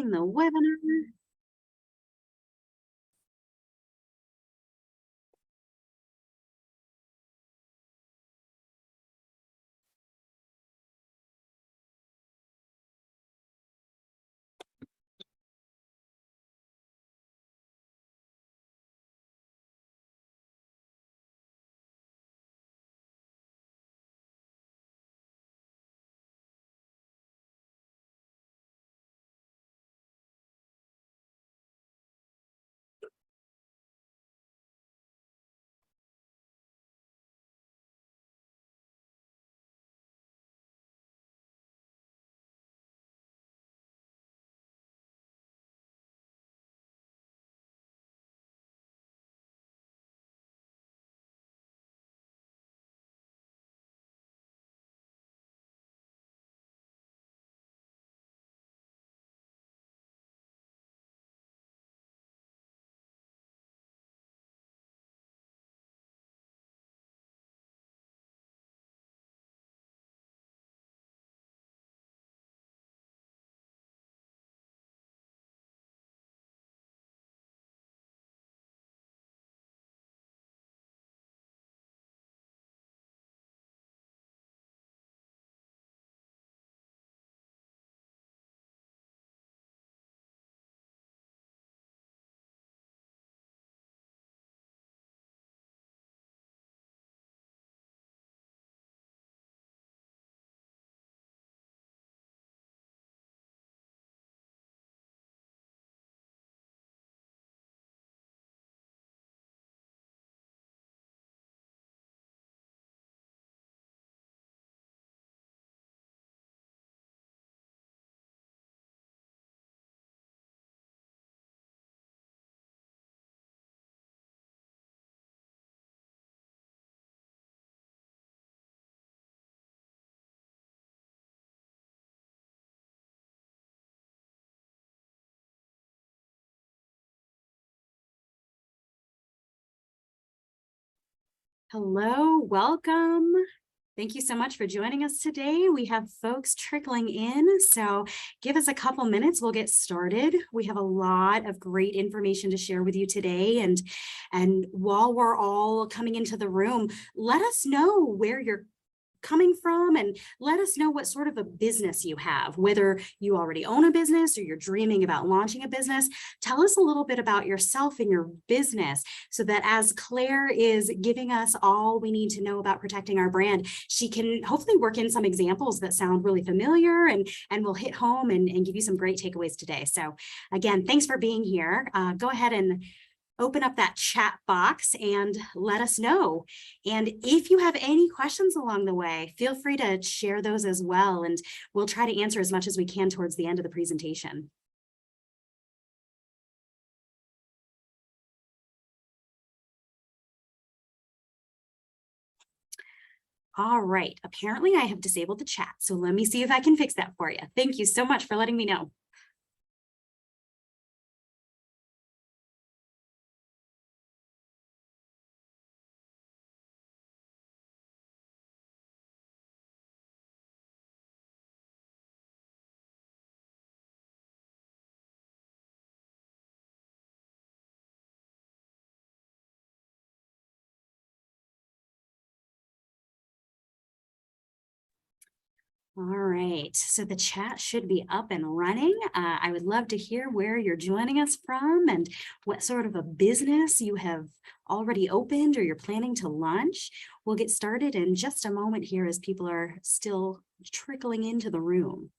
join the webinar. Hello, welcome. Thank you so much for joining us today. We have folks trickling in, so give us a couple minutes, we'll get started. We have a lot of great information to share with you today, and while we're all coming into the room, let us know where you're coming from and let us know what sort of a business you have, whether you already own a business or you're dreaming about launching a business. Tell us a little bit about yourself and your business so that as Claire is giving us all we need to know about protecting our brand, she can hopefully work in some examples that sound really familiar and will hit home and give you some great takeaways today. So again, thanks for being here. Go ahead and open up that chat box and let us know. And if you have any questions along the way, feel free to share those as well, and we'll try to answer as much as we can towards the end of the presentation. All right, apparently I have disabled the chat, so let me see if I can fix that for you. Thank you so much for letting me know. All right, so the chat should be up and running. I would love to hear where you're joining us from and what sort of a business you have already opened or you're planning to launch. We'll get started in just a moment here as people are still trickling into the room.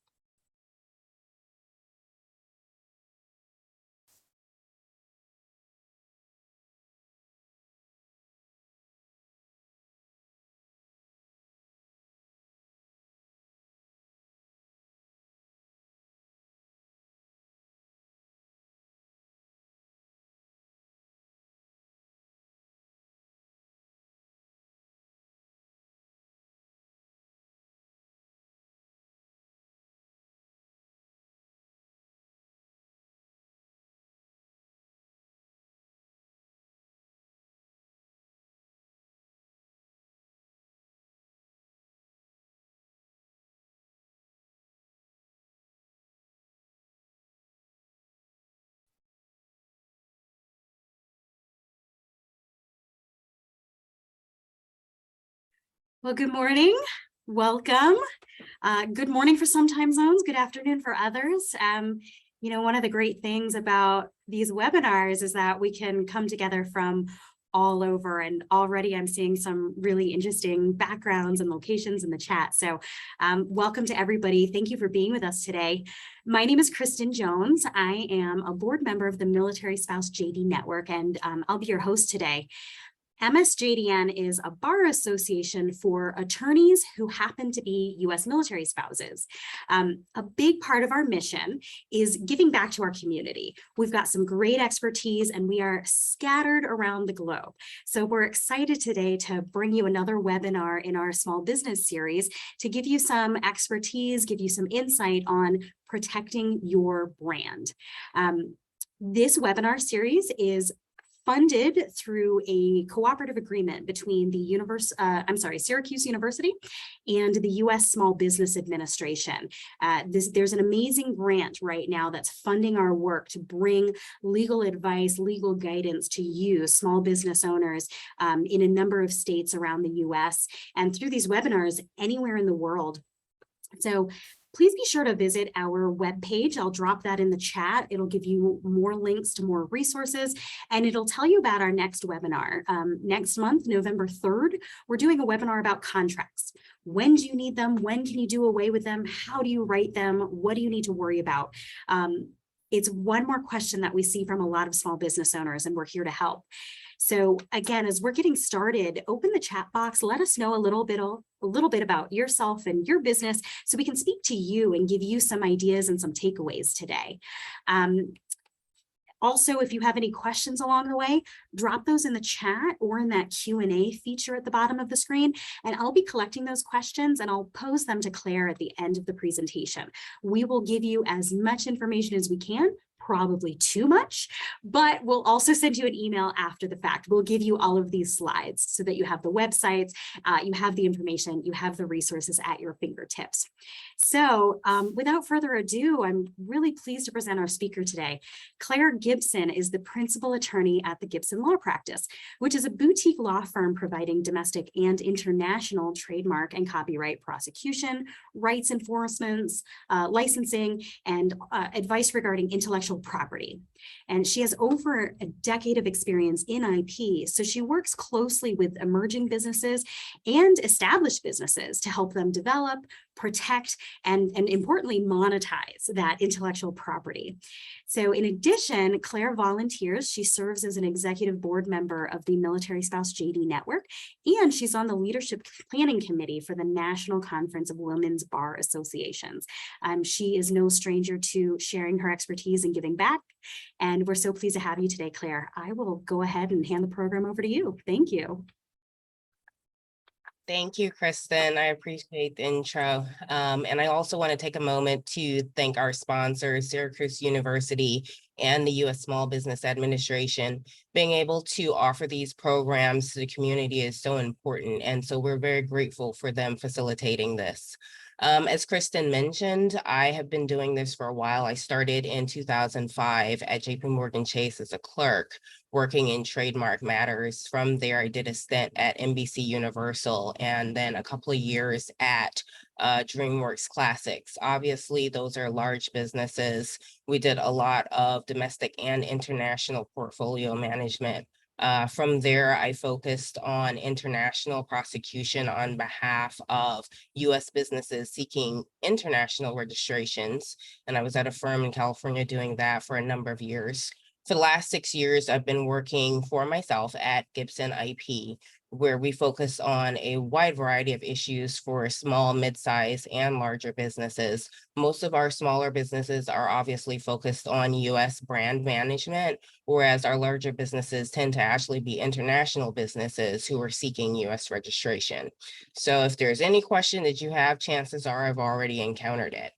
Well, good morning. Welcome. Good morning for some time zones. Good afternoon for others. One of the great things about these webinars is that we can come together from all over, and already I'm seeing some really interesting backgrounds and locations in the chat. So welcome to everybody. Thank you for being with us today. My name is Kristen Jones. I am a board member of the Military Spouse JD Network, and I'll be your host today. MSJDN is a bar association for attorneys who happen to be U.S. military spouses. A big part of our mission is giving back to our community. We've got some great expertise and we are scattered around the globe. So we're excited today to bring you another webinar in our small business series to give you some expertise, give you some insight on protecting your brand. This webinar series is funded through a cooperative agreement between the Syracuse University and the U.S. Small Business Administration. There's an amazing grant right now that's funding our work to bring legal advice, legal guidance to you, small business owners, in a number of states around the U.S. and through these webinars anywhere in the world. So please be sure to visit our webpage. I'll drop that in the chat. It'll give you more links to more resources, and it'll tell you about our next webinar. Next month, November 3rd, we're doing a webinar about contracts. When do you need them? When can you do away with them? How do you write them? What do you need to worry about? It's one more question that we see from a lot of small business owners, and we're here to help. So again, as we're getting started, open the chat box, let us know a little bit about yourself and your business so we can speak to you and give you some ideas and some takeaways today. Also, if you have any questions along the way, drop those in the chat or in that Q&A feature at the bottom of the screen, and I'll be collecting those questions and I'll pose them to Claire at the end of the presentation. We will give you as much information as we can, probably too much, but we'll also send you an email after the fact. We'll give you all of these slides so that you have the websites, you have the information, you have the resources at your fingertips. So without further ado, I'm really pleased to present our speaker today. Claire Gibson is the principal attorney at the Gibson Law Practice, which is a boutique law firm providing domestic and international trademark and copyright prosecution, rights enforcement, licensing, and advice regarding intellectual property. And she has over a decade of experience in IP, so she works closely with emerging businesses and established businesses to help them develop, protect, and importantly, monetize that intellectual property. So in addition, Claire volunteers. She serves as an executive board member of the Military Spouse JD Network, and she's on the leadership planning committee for the National Conference of Women's Bar Associations. She is no stranger to sharing her expertise and giving back, and we're so pleased to have you today, Claire. I will go ahead and hand the program over to you. Thank you. Thank you, Kristen. I appreciate the intro. And I also want to take a moment to thank our sponsors, Syracuse University and the U.S. Small Business Administration. Being able to offer these programs to the community is so important. And so we're very grateful for them facilitating this. As Kristen mentioned, I have been doing this for a while. I started in 2005 at JPMorgan Chase as a clerk, working in trademark matters. From there, I did a stint at NBC Universal and then a couple of years at DreamWorks Classics. Obviously, those are large businesses. We did a lot of domestic and international portfolio management. From there, I focused on international prosecution on behalf of U.S. businesses seeking international registrations. And I was at a firm in California doing that for a number of years. For the last 6 years, I've been working for myself at Gibson IP, where we focus on a wide variety of issues for small, mid-size, and larger businesses. Most of our smaller businesses are obviously focused on U.S. brand management, whereas our larger businesses tend to actually be international businesses who are seeking U.S. registration. So if there's any question that you have, chances are I've already encountered it.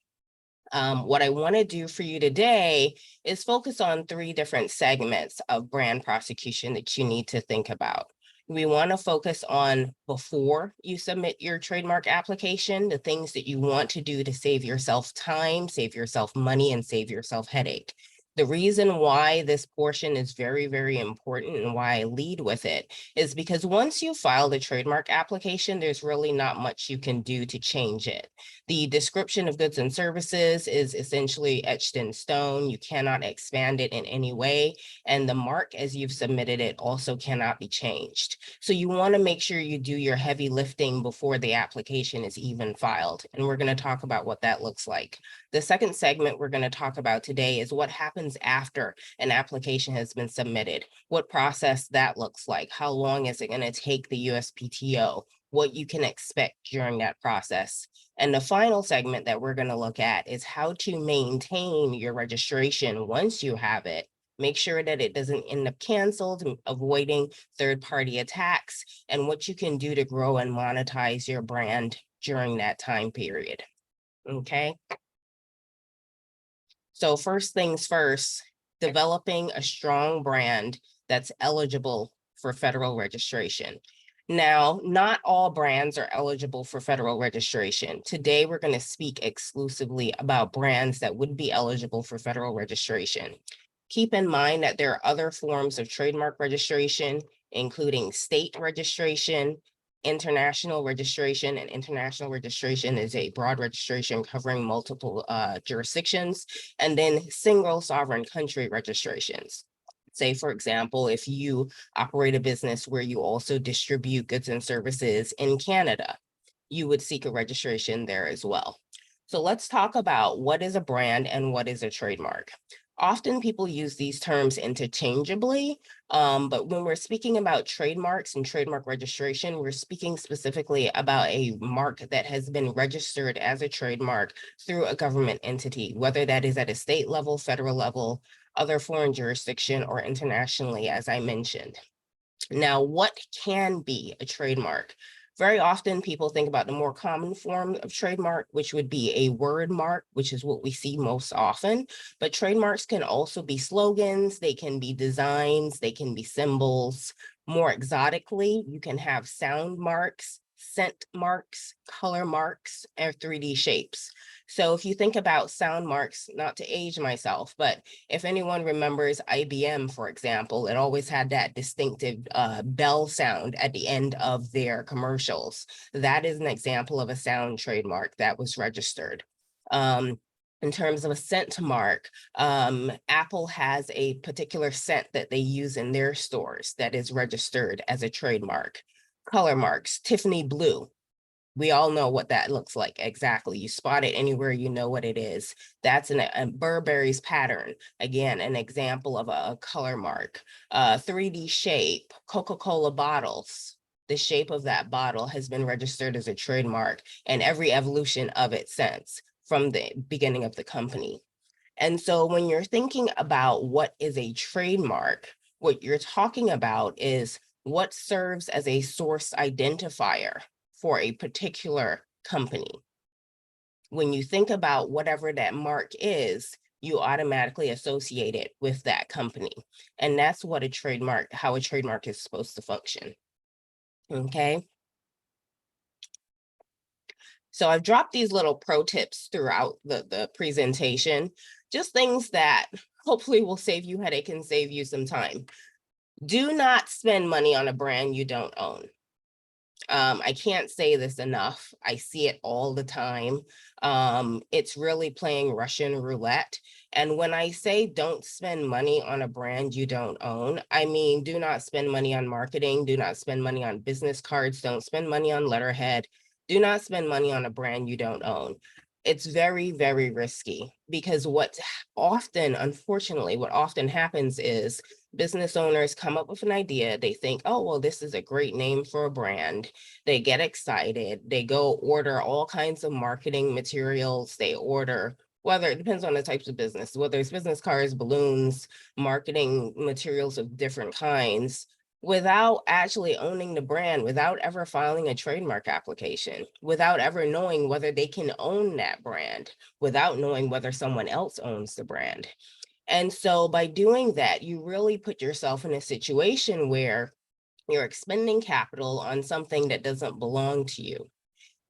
What I want to do for you today is focus on 3 different segments of brand prosecution that you need to think about. We want to focus on before you submit your trademark application, the things that you want to do to save yourself time, save yourself money, and save yourself headache. The reason why this portion is very, very important and why I lead with it is because once you file the trademark application, there's really not much you can do to change it. The description of goods and services is essentially etched in stone. You cannot expand it in any way. And the mark as you've submitted it also cannot be changed. So you want to make sure you do your heavy lifting before the application is even filed. And we're going to talk about what that looks like. The second segment we're going to talk about today is what happens after an application has been submitted, what process that looks like, how long is it going to take the USPTO, what you can expect during that process. And the final segment that we're going to look at is how to maintain your registration once you have it. Make sure that it doesn't end up canceled, avoiding third-party attacks, and what you can do to grow and monetize your brand during that time period. Okay. So first things first, developing a strong brand that's eligible for federal registration. Now, not all brands are eligible for federal registration. Today, we're going to speak exclusively about brands that would be eligible for federal registration. Keep in mind that there are other forms of trademark registration, including state registration, international registration, and international registration is a broad registration covering multiple jurisdictions, and then single sovereign country registrations. Say, for example, if you operate a business where you also distribute goods and services in Canada, you would seek a registration there as well. So let's talk about what is a brand and what is a trademark. Often people use these terms interchangeably, but when we're speaking about trademarks and trademark registration, we're speaking specifically about a mark that has been registered as a trademark through a government entity, whether that is at a state level, federal level, other foreign jurisdiction, or internationally, as I mentioned. Now, what can be a trademark? Very often people think about the more common form of trademark, which would be a word mark, which is what we see most often. But trademarks can also be slogans, they can be designs, they can be symbols. More exotically, you can have sound marks, scent marks, color marks, and 3D shapes. So if you think about sound marks, not to age myself, but if anyone remembers IBM, for example, it always had that distinctive bell sound at the end of their commercials. That is an example of a sound trademark that was registered. In terms of a scent mark, Apple has a particular scent that they use in their stores that is registered as a trademark. Color marks, Tiffany blue. We all know what that looks like exactly. You spot it anywhere, you know what it is. That's a Burberry's pattern. Again, an example of a color mark. 3D shape, Coca-Cola bottles. The shape of that bottle has been registered as a trademark and every evolution of it since from the beginning of the company. And so when you're thinking about what is a trademark, what you're talking about is what serves as a source identifier for a particular company. When you think about whatever that mark is, you automatically associate it with that company. And that's what a trademark, how a trademark is supposed to function. Okay. So I've dropped these little pro tips throughout the presentation, just things that hopefully will save you headache and save you some time. Do not spend money on a brand you don't own. I can't say this enough. I see it all the time. It's really playing Russian roulette. And when I say don't spend money on a brand you don't own, I mean, do not spend money on marketing, do not spend money on business cards, don't spend money on letterhead, do not spend money on a brand you don't own. It's very, very risky because unfortunately, what often happens is business owners come up with an idea. They think, oh, well, this is a great name for a brand. They get excited. They go order all kinds of marketing materials. They order, whether it depends on the types of business, whether it's business cards, balloons, marketing materials of different kinds, without actually owning the brand, without ever filing a trademark application, without ever knowing whether they can own that brand, without knowing whether someone else owns the brand. And so by doing that, you really put yourself in a situation where you're expending capital on something that doesn't belong to you.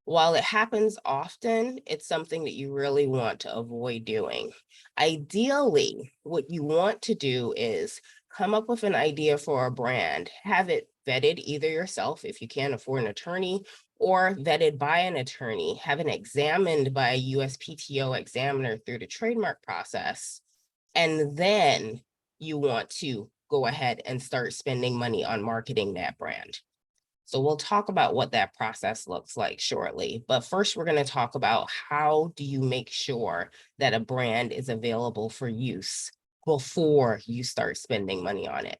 While it happens often, it's something that you really want to avoid doing. Ideally, what you want to do is come up with an idea for a brand, have it vetted either yourself if you can't afford an attorney, or vetted by an attorney, have it examined by a USPTO examiner through the trademark process. And then you want to go ahead and start spending money on marketing that brand. So we'll talk about what that process looks like shortly. But first, we're going to talk about how do you make sure that a brand is available for use before you start spending money on it.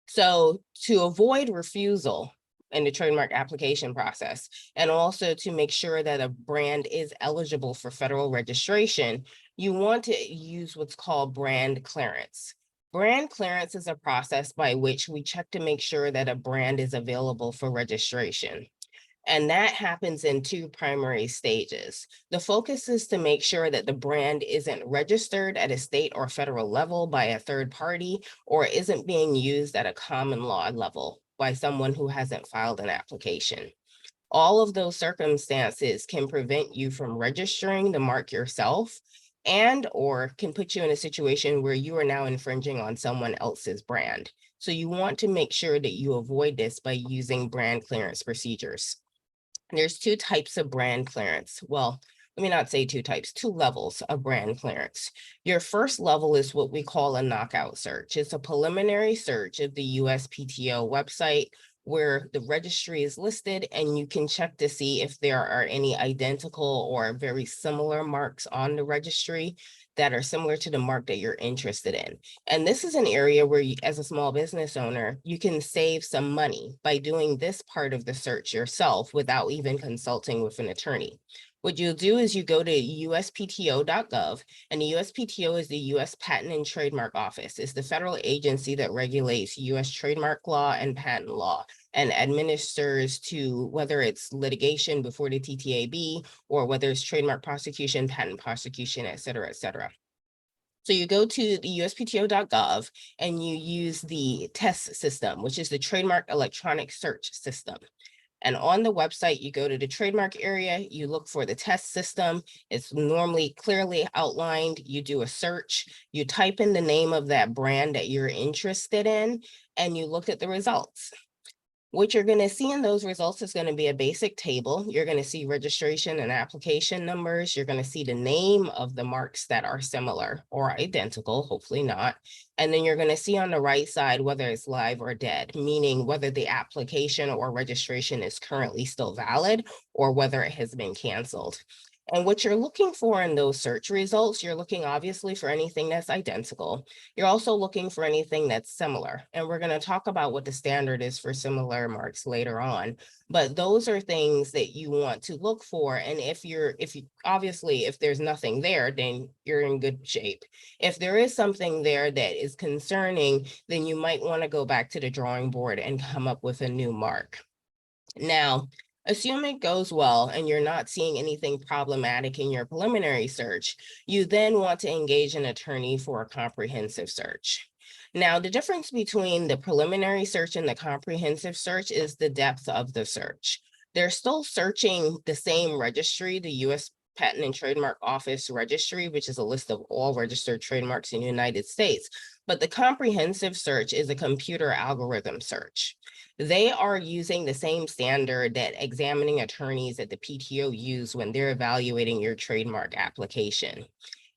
So to avoid refusal in the trademark application process, and also to make sure that a brand is eligible for federal registration, you want to use what's called brand clearance. Brand clearance is a process by which we check to make sure that a brand is available for registration. And that happens in two primary stages. The focus is to make sure that the brand isn't registered at a state or federal level by a third party, or isn't being used at a common law level by someone who hasn't filed an application. All of those circumstances can prevent you from registering the mark yourself, and or can put you in a situation where you are now infringing on someone else's brand. So you want to make sure that you avoid this by using brand clearance procedures. There's two types of brand clearance. Well, let me not say two types, two levels of brand clearance. Your first level is what we call a knockout search. It's a preliminary search of the USPTO website where the registry is listed, and you can check to see if there are any identical or very similar marks on the registry that are similar to the mark that you're interested in. And this is an area where you, as a small business owner, you can save some money by doing this part of the search yourself without even consulting with an attorney. What you'll do is you go to uspto.gov, and the USPTO is the US Patent and Trademark Office. It's the federal agency that regulates US trademark law and patent law, and administers to whether it's litigation before the TTAB, or whether it's trademark prosecution, patent prosecution, et cetera, et cetera. So you go to the uspto.gov and you use the TESS system, which is the Trademark Electronic Search System. And on the website, you go to the trademark area, you look for the TESS system. It's normally clearly outlined. You do a search, you type in the name of that brand that you're interested in, and you look at the results. What you're going to see in those results is going to be a basic table. You're going to see registration and application numbers. You're going to see the name of the marks that are similar or identical, hopefully not. And then you're going to see on the right side whether it's live or dead, meaning whether the application or registration is currently still valid or whether it has been canceled. And what you're looking for in those search results, you're looking obviously for anything that's identical. You're also looking for anything that's similar. And we're going to talk about what the standard is for similar marks later on. But those are things that you want to look for. And if there's nothing there, then you're in good shape. If there is something there that is concerning, then you might want to go back to the drawing board and come up with a new mark. Now, assume it goes well and you're not seeing anything problematic in your preliminary search, you then want to engage an attorney for a comprehensive search. Now, the difference between the preliminary search and the comprehensive search is the depth of the search. They're still searching the same registry, the US Patent and Trademark Office registry, which is a list of all registered trademarks in the United States. But the comprehensive search is a computer algorithm search. They are using the same standard that examining attorneys at the PTO use when they're evaluating your trademark application.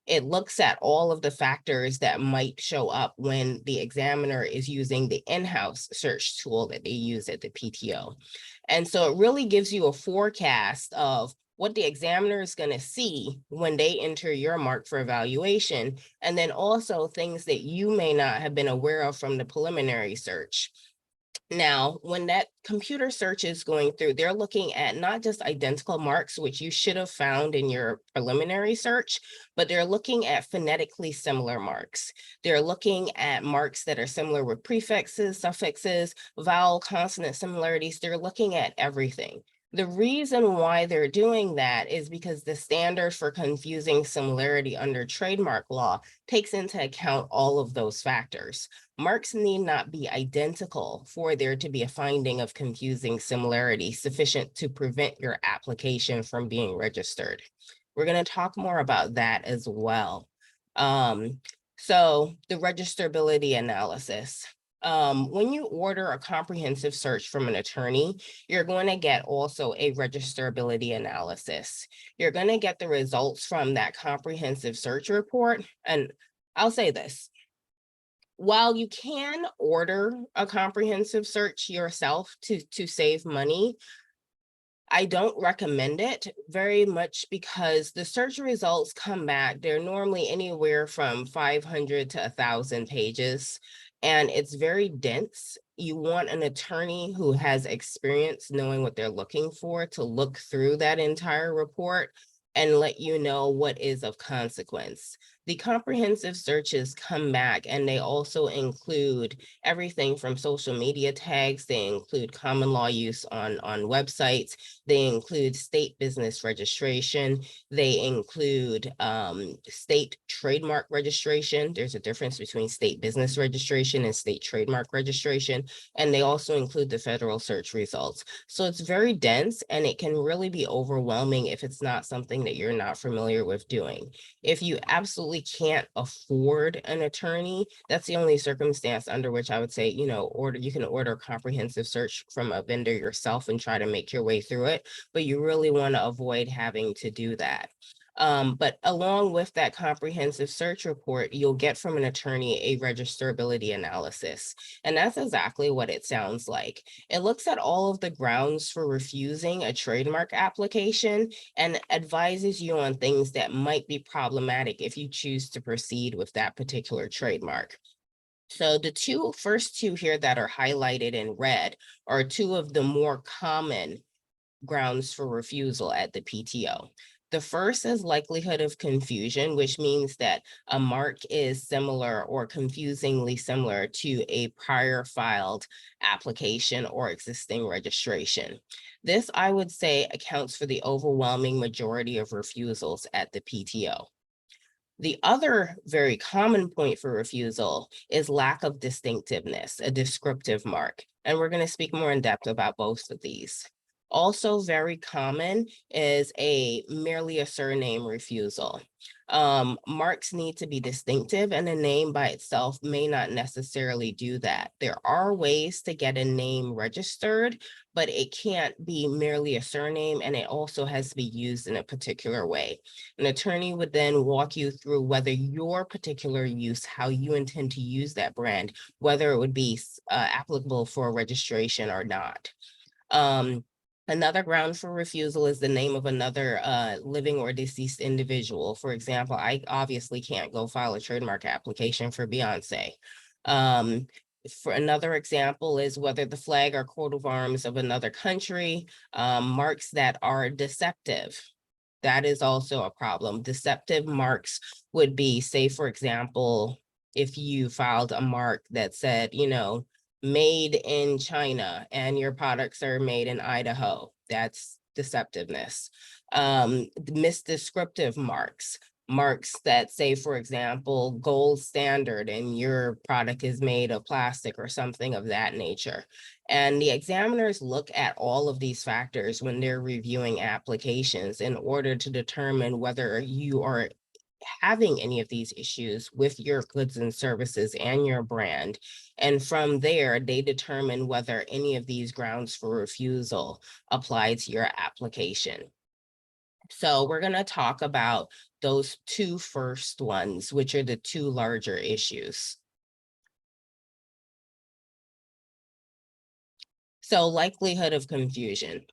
It looks at all of the factors that might show up when the examiner is using the in-house search tool that they use at the PTO. And so it really gives you a forecast of what the examiner is going to see when they enter your mark for evaluation, and then also things that you may not have been aware of from the preliminary search. Now, when that computer search is going through, they're looking at not just identical marks, which you should have found in your preliminary search, but they're looking at phonetically similar marks. They're looking at marks that are similar with prefixes, suffixes, vowel, consonant similarities. They're looking at everything. The reason why they're doing that is because the standard for confusing similarity under trademark law takes into account all of those factors. Marks need not be identical for there to be a finding of confusing similarity sufficient to prevent your application from being registered. We're going to talk more about that as well. So the registerability analysis. When you order a comprehensive search from an attorney, you're going to get also a registerability analysis. You're going to get the results from that comprehensive search report. And I'll say this, while you can order a comprehensive search yourself to save money, I don't recommend it very much because the search results come back. They're normally anywhere from 500 to 1,000 pages, and it's very dense. You want an attorney who has experience knowing what they're looking for to look through that entire report and let you know what is of consequence. The comprehensive searches come back and they also include everything from social media tags. They include common law use on websites. They include state business registration. They include state trademark registration. There's a difference between state business registration and state trademark registration. And they also include the federal search results. So it's very dense and it can really be overwhelming if it's not something that you're not familiar with doing. If you absolutely can't afford an attorney, that's the only circumstance under which I would say, you can order a comprehensive search from a vendor yourself and try to make your way through it, but you really want to avoid having to do that. But along with that comprehensive search report, you'll get from an attorney a registerability analysis. And that's exactly what it sounds like. It looks at all of the grounds for refusing a trademark application and advises you on things that might be problematic if you choose to proceed with that particular trademark. So the first two here that are highlighted in red are two of the more common grounds for refusal at the PTO. The first is likelihood of confusion, which means that a mark is similar or confusingly similar to a prior filed application or existing registration. This, I would say, accounts for the overwhelming majority of refusals at the PTO. The other very common point for refusal is lack of distinctiveness, a descriptive mark. And we're going to speak more in depth about both of these. Also very common is merely a surname refusal. Marks need to be distinctive and a name by itself may not necessarily do that. There are ways to get a name registered, but it can't be merely a surname and it also has to be used in a particular way. An attorney would then walk you through whether your particular use, how you intend to use that brand, whether it would be applicable for registration or not. Another ground for refusal is the name of another living or deceased individual. For example, I obviously can't go file a trademark application for Beyonce. For another example is whether the flag or coat of arms of another country, marks that are deceptive. That is also a problem. Deceptive marks would be, say, for example, if you filed a mark that said, made in China and your products are made in Idaho, that's deceptiveness. Misdescriptive marks that say, for example, gold standard and your product is made of plastic or something of that nature. And the examiners look at all of these factors when they're reviewing applications in order to determine whether you are having any of these issues with your goods and services and your brand. And from there, they determine whether any of these grounds for refusal apply to your application. So we're going to talk about those two first ones, which are the two larger issues. So likelihood of confusion.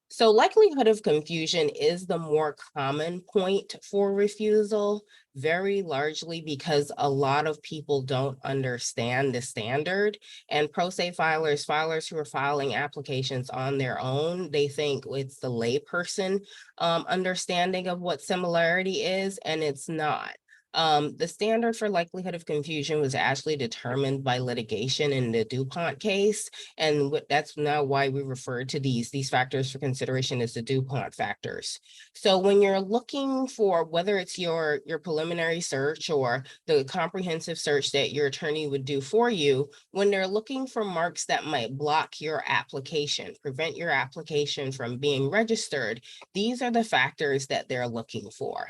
So likelihood of confusion is the more common point for refusal, very largely because a lot of people don't understand the standard. And pro se filers who are filing applications on their own, they think it's the layperson understanding of what similarity is, and it's not. The standard for likelihood of confusion was actually determined by litigation in the Dupont case. And that's now why we refer to these factors for consideration as the Dupont factors. So when you're looking for whether it's your preliminary search or the comprehensive search that your attorney would do for you, when they're looking for marks that might block your application, prevent your application from being registered, these are the factors that they're looking for.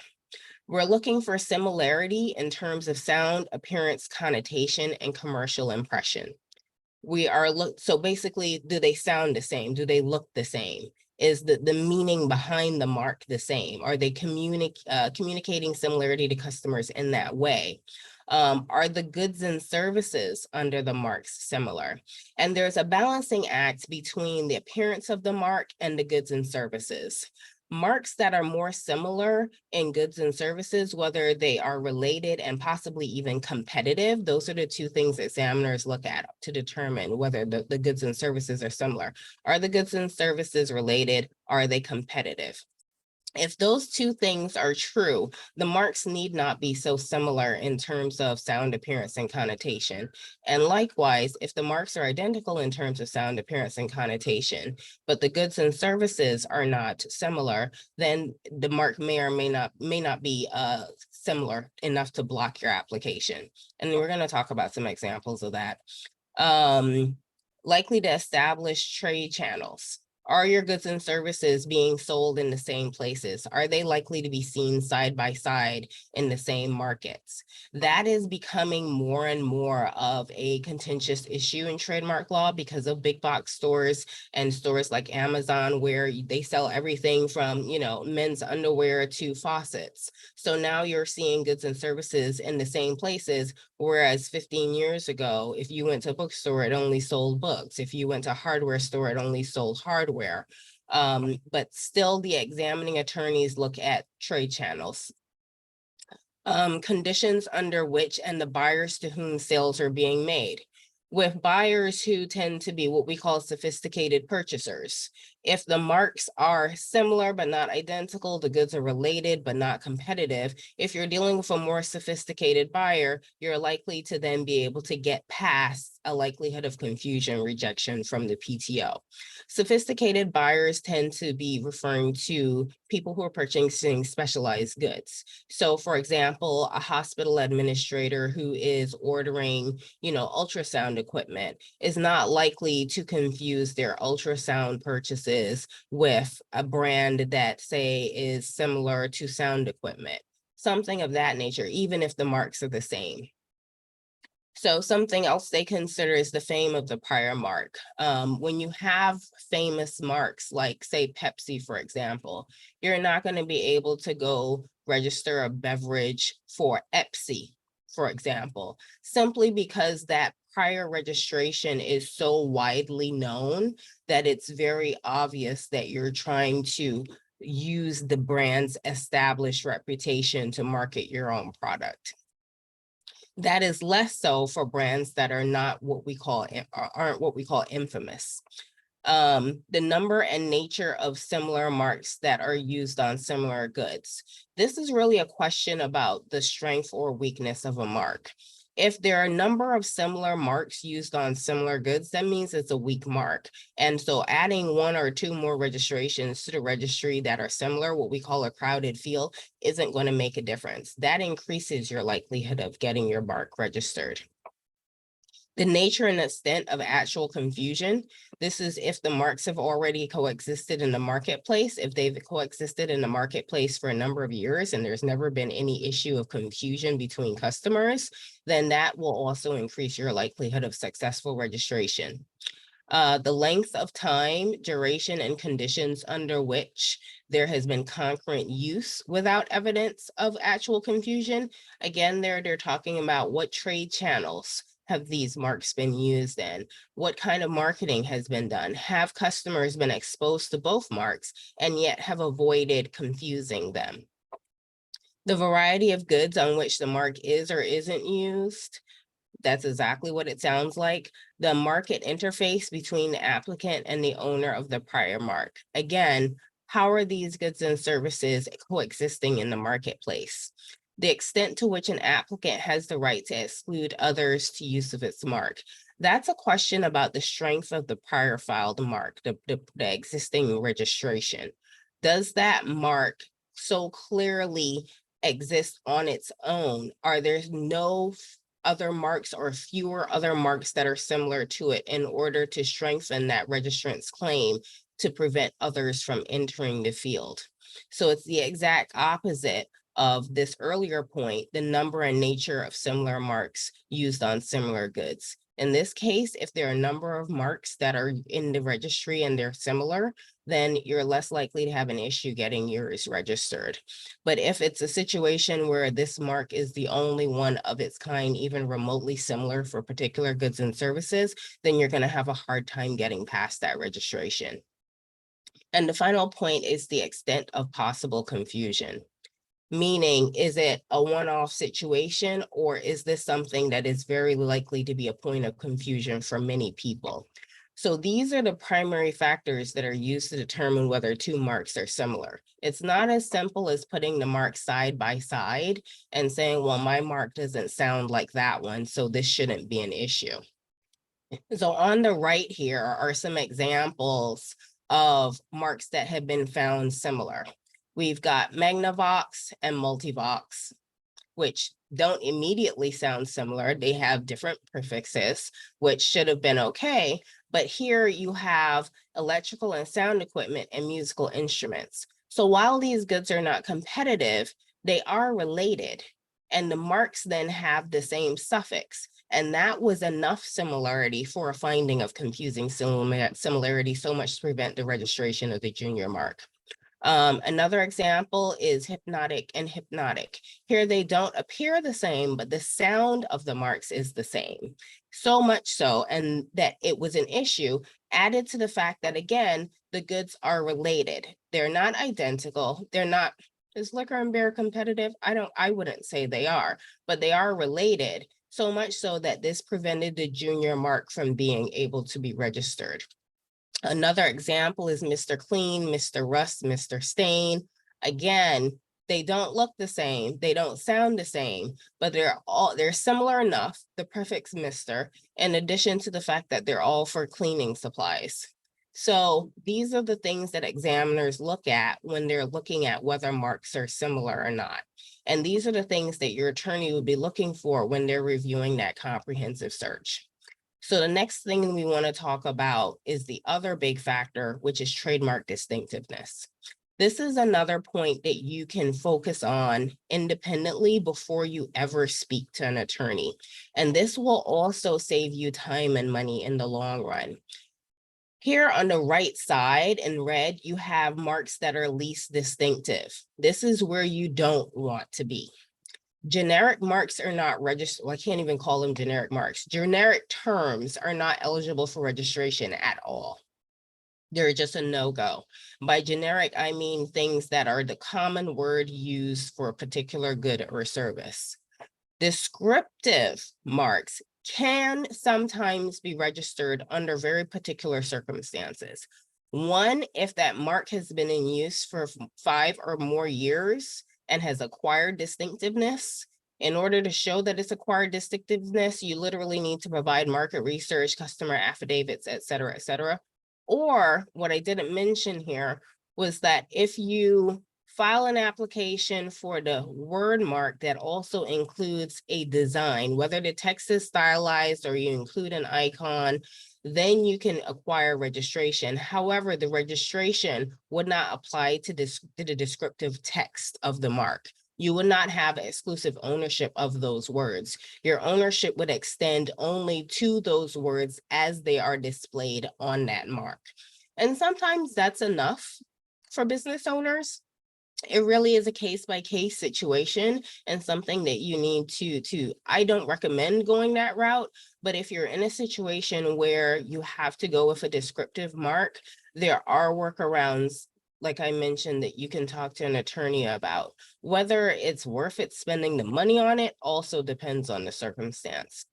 We're looking for similarity in terms of sound, appearance, connotation, and commercial impression. So basically, do they sound the same? Do they look the same? Is the meaning behind the mark the same? Are they communicating similarity to customers in that way? Are the goods and services under the marks similar? And there's a balancing act between the appearance of the mark and the goods and services. Marks that are more similar in goods and services, whether they are related and possibly even competitive, those are the two things examiners look at to determine whether the goods and services are similar. Are the goods and services related? Are they competitive? If those two things are true, the marks need not be so similar in terms of sound, appearance, and connotation. And likewise, if the marks are identical in terms of sound, appearance, and connotation, but the goods and services are not similar, then the mark may or may not be similar enough to block your application. And we're going to talk about some examples of that. Likely to establish trade channels. Are your goods and services being sold in the same places? Are they likely to be seen side by side in the same markets? That is becoming more and more of a contentious issue in trademark law because of big box stores and stores like Amazon, where they sell everything from, men's underwear to faucets. So now you're seeing goods and services in the same places, whereas 15 years ago, if you went to a bookstore, it only sold books. If you went to a hardware store, it only sold hardware. But still the examining attorneys look at trade channels. Conditions under which and the buyers to whom sales are being made. With buyers who tend to be what we call sophisticated purchasers. If the marks are similar but not identical, the goods are related but not competitive. If you're dealing with a more sophisticated buyer, you're likely to then be able to get past a likelihood of confusion rejection from the PTO. Sophisticated buyers tend to be referring to people who are purchasing specialized goods. So for example, a hospital administrator who is ordering, ultrasound equipment is not likely to confuse their ultrasound purchases with a brand that, say, is similar to sound equipment, something of that nature, even if the marks are the same. So something else they consider is the fame of the prior mark. When you have famous marks, like say Pepsi, for example, you're not going to be able to go register a beverage for Epsi, for example, simply because that prior registration is so widely known that it's very obvious that you're trying to use the brand's established reputation to market your own product. That is less so for brands that are not aren't what we call infamous. The number and nature of similar marks that are used on similar goods. This is really a question about the strength or weakness of a mark. If there are a number of similar marks used on similar goods, that means it's a weak mark. And so adding one or two more registrations to the registry that are similar, what we call a crowded field, isn't going to make a difference. That increases your likelihood of getting your mark registered. The nature and extent of actual confusion. This is if the marks have already coexisted in the marketplace. If they've coexisted in the marketplace for a number of years and there's never been any issue of confusion between customers, then that will also increase your likelihood of successful registration. The length of time, duration, and conditions under which there has been concurrent use without evidence of actual confusion. Again, they're talking about what trade channels have these marks been used in? What kind of marketing has been done? Have customers been exposed to both marks and yet have avoided confusing them? The variety of goods on which the mark is or isn't used. That's exactly what it sounds like. The market interface between the applicant and the owner of the prior mark. Again, how are these goods and services coexisting in the marketplace? the extent to which an applicant has the right to exclude others to use of its mark. That's a question about the strength of the prior filed mark, the existing registration. Does that mark so clearly exist on its own? Are there no other marks or fewer other marks that are similar to it in order to strengthen that registrant's claim to prevent others from entering the field? So it's the exact opposite of this earlier point, the number and nature of similar marks used on similar goods. In this case, if there are a number of marks that are in the registry and they're similar, then you're less likely to have an issue getting yours registered. But if it's a situation where this mark is the only one of its kind, even remotely similar for particular goods and services, then you're going to have a hard time getting past that registration. And the final point is the extent of possible confusion. Meaning, is it a one-off situation, or is this something that is very likely to be a point of confusion for many people? So these are the primary factors that are used to determine whether two marks are similar. It's not as simple as putting the marks side by side and saying, well, my mark doesn't sound like that one, so this shouldn't be an issue. So on the right here are some examples of marks that have been found similar. We've got Magnavox and Multivox, which don't immediately sound similar. They have different prefixes, which should have been okay. But here you have electrical and sound equipment and musical instruments. So while these goods are not competitive, they are related. And the marks then have the same suffix. And that was enough similarity for a finding of confusing similarity, so much to prevent the registration of the junior mark. Another example is hypnotic and hypnotic. Here they don't appear the same, but the sound of the marks is the same. So much so, and that it was an issue, added to the fact that, again, the goods are related. They're not identical. They're not, is Liquor and Beer competitive? I wouldn't say they are, but they are related. So much so that this prevented the junior mark from being able to be registered. Another example is Mr. Clean, Mr. Rust, Mr. Stain. Again, they don't look the same, they don't sound the same, but they're similar enough, the prefix Mr., in addition to the fact that they're all for cleaning supplies. So these are the things that examiners look at when they're looking at whether marks are similar or not. And these are the things that your attorney would be looking for when they're reviewing that comprehensive search. So the next thing we want to talk about is the other big factor, which is trademark distinctiveness. This is another point that you can focus on independently before you ever speak to an attorney. And this will also save you time and money in the long run. Here on the right side in red, you have marks that are least distinctive. This is where you don't want to be. Generic marks are not registered. Well, I can't even call them generic marks. Generic terms are not eligible for registration at all. They're just a no-go. By generic, I mean things that are the common word used for a particular good or service. Descriptive marks can sometimes be registered under very particular circumstances. One, if that mark has been in use for 5 or more years and has acquired distinctiveness. In order to show that it's acquired distinctiveness, you literally need to provide market research, customer affidavits, et cetera, et cetera. Or what I didn't mention here was that if you file an application for the word mark that also includes a design, whether the text is stylized or you include an icon, then you can acquire registration. However, the registration would not apply to the descriptive text of the mark. You would not have exclusive ownership of those words. Your ownership would extend only to those words as they are displayed on that mark. And sometimes that's enough for business owners. It really is a case-by-case situation and something that you need to, I don't recommend going that route, but if you're in a situation where you have to go with a descriptive mark, there are workarounds, like I mentioned, that you can talk to an attorney about. Whether it's worth it spending the money on it also depends on the circumstance.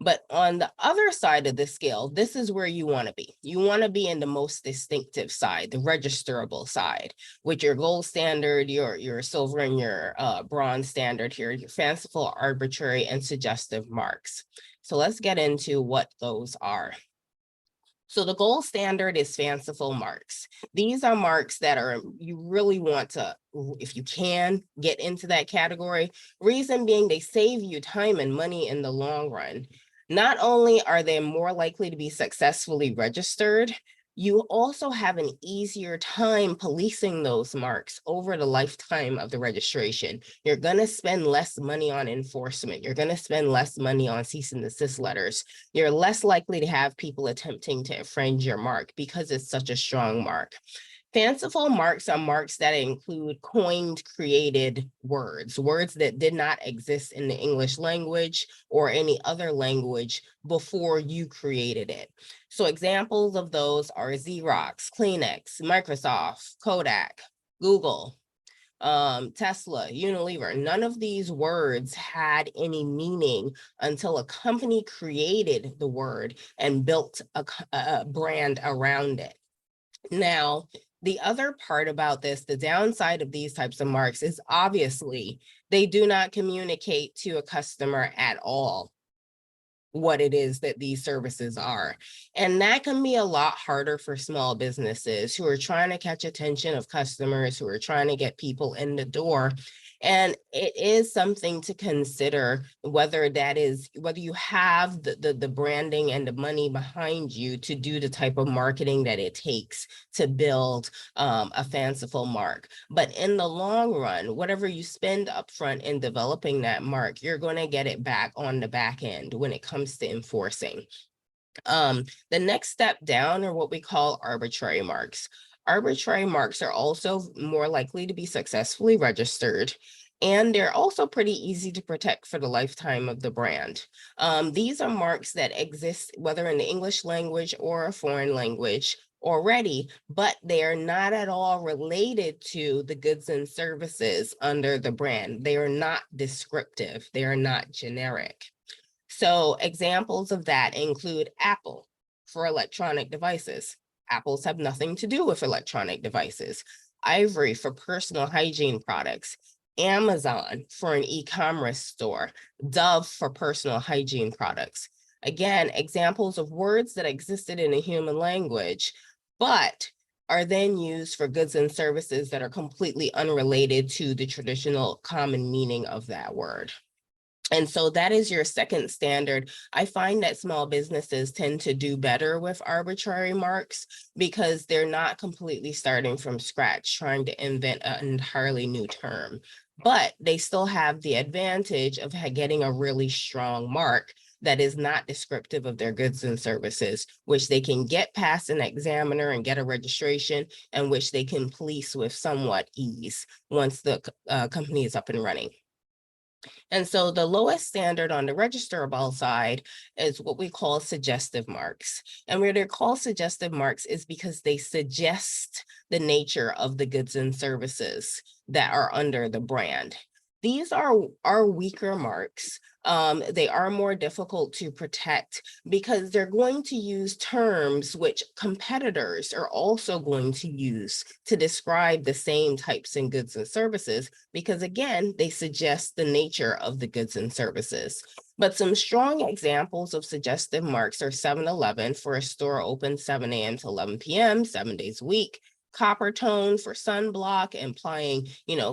But on the other side of the scale, this is where you want to be. You want to be in the most distinctive side, the registerable side, with your gold standard, your silver and your bronze standard here, your fanciful, arbitrary, and suggestive marks. So let's get into what those are. So the gold standard is fanciful marks. These are marks that you really want to, if you can, get into that category. Reason being, they save you time and money in the long run. Not only are they more likely to be successfully registered, you also have an easier time policing those marks over the lifetime of the registration. You're going to spend less money on enforcement. You're going to spend less money on cease and desist letters. You're less likely to have people attempting to infringe your mark because it's such a strong mark. Fanciful marks are marks that include coined, created words that did not exist in the English language or any other language before you created it. So examples of those are Xerox, Kleenex, Microsoft, Kodak, Google, Tesla, Unilever. None of these words had any meaning until a company created the word and built a brand around it. Now, the other part about this, the downside of these types of marks is obviously they do not communicate to a customer at all what it is that these services are. And that can be a lot harder for small businesses who are trying to catch attention of customers, who are trying to get people in the door. And it is something to consider whether you have the branding and the money behind you to do the type of marketing that it takes to build a fanciful mark. But in the long run, whatever you spend upfront in developing that mark, you're going to get it back on the back end when it comes to enforcing. The next step down are what we call arbitrary marks. Arbitrary marks are also more likely to be successfully registered, and they're also pretty easy to protect for the lifetime of the brand. These are marks that exist whether in the English language or a foreign language already, but they are not at all related to the goods and services under the brand. They are not descriptive. They are not generic. So examples of that include Apple for electronic devices. Apples have nothing to do with electronic devices. Ivory for personal hygiene products. Amazon for an e-commerce store. Dove for personal hygiene products. Again, examples of words that existed in a human language, but are then used for goods and services that are completely unrelated to the traditional common meaning of that word. And so that is your second standard. I find that small businesses tend to do better with arbitrary marks because they're not completely starting from scratch, trying to invent an entirely new term. But they still have the advantage of getting a really strong mark that is not descriptive of their goods and services, which they can get past an examiner and get a registration, and which they can police with somewhat ease once the company is up and running. And so the lowest standard on the registerable side is what we call suggestive marks. And where they're called suggestive marks is because they suggest the nature of the goods and services that are under the brand. These are weaker marks. They are more difficult to protect because they're going to use terms which competitors are also going to use to describe the same types of goods and services, because again, they suggest the nature of the goods and services. But some strong examples of suggestive marks are 7-Eleven for a store open 7 a.m. to 11 p.m., 7 days a week. Copper tone for sunblock, implying,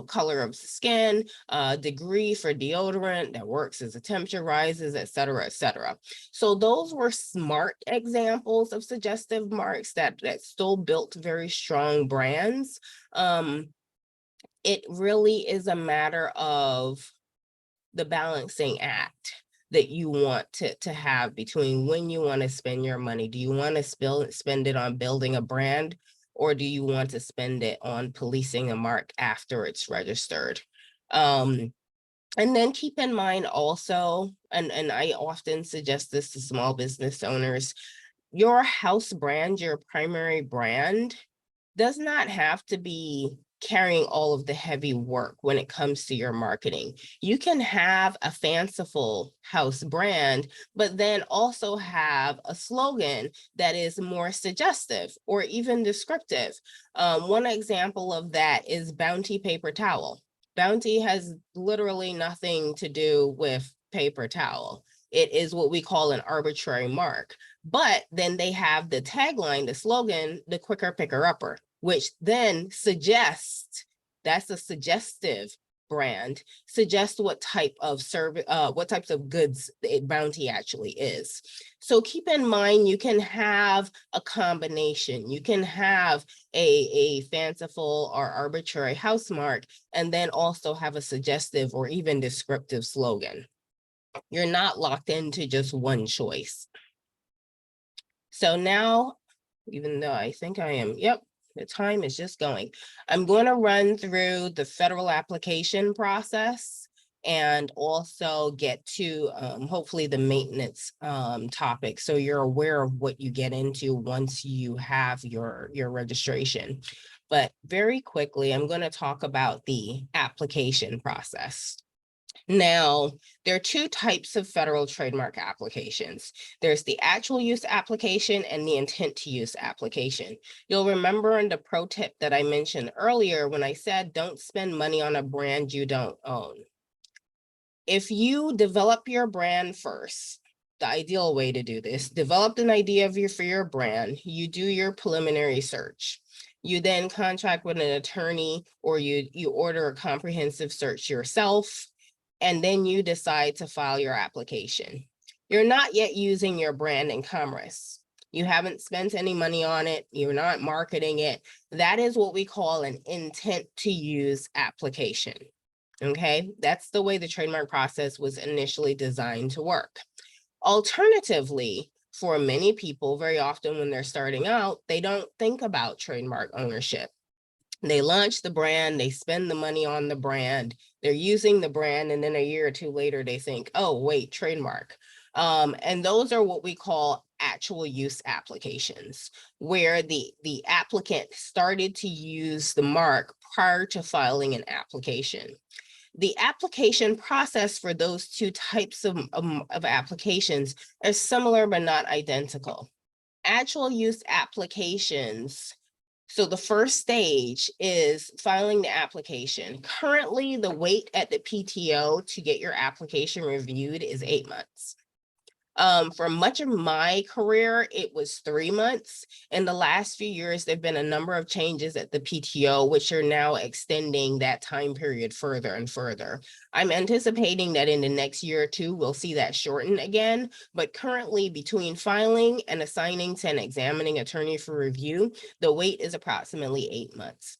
color of skin, degree for deodorant that works as the temperature rises, et cetera, et cetera. So those were smart examples of suggestive marks that still built very strong brands. It really is a matter of the balancing act that you want to have between when you want to spend your money. Do you want to spend it on building a brand, or do you want to spend it on policing a mark after it's registered? And then keep in mind also, and I often suggest this to small business owners, your house brand, your primary brand, does not have to be carrying all of the heavy work when it comes to your marketing. You can have a fanciful house brand, but then also have a slogan that is more suggestive or even descriptive. One example of that is Bounty paper towel. Bounty has literally nothing to do with paper towel. It is what we call an arbitrary mark. But then they have the tagline, the slogan, the quicker picker upper, which then suggests, that's a suggestive brand, suggests what type of service, what types of goods Bounty actually is. So keep in mind, you can have a combination. You can have a fanciful or arbitrary house mark, and then also have a suggestive or even descriptive slogan. You're not locked into just one choice. So now, even though I think I am, yep, the time is just going. I'm going to run through the federal application process and also get to hopefully the maintenance topic. So you're aware of what you get into once you have your registration. But very quickly, I'm going to talk about the application process. Now, there are two types of federal trademark applications. There's the actual use application and the intent to use application. You'll remember in the pro tip that I mentioned earlier when I said, don't spend money on a brand you don't own. If you develop your brand first, the ideal way to do this, develop an idea for your brand, you do your preliminary search. You then contract with an attorney or you order a comprehensive search yourself, and then you decide to file your application. You're not yet using your brand in commerce. You haven't spent any money on it. You're not marketing it. That is what we call an intent to use application. Okay, that's the way the trademark process was initially designed to work. Alternatively, for many people, very often when they're starting out, they don't think about trademark ownership. They launch the brand, they spend the money on the brand, they're using the brand, and then a year or two later, they think, oh, wait, trademark. And those are what we call actual use applications, where the applicant started to use the mark prior to filing an application. The application process for those two types of applications are similar but not identical. Actual use applications, so the first stage is filing the application. Currently, the wait at the PTO to get your application reviewed is 8 months. For much of my career, it was 3 months. In the last few years, there've been a number of changes at the PTO, which are now extending that time period further and further. I'm anticipating that in the next year or two, we'll see that shorten again. But currently, between filing and assigning to an examining attorney for review, the wait is approximately 8 months.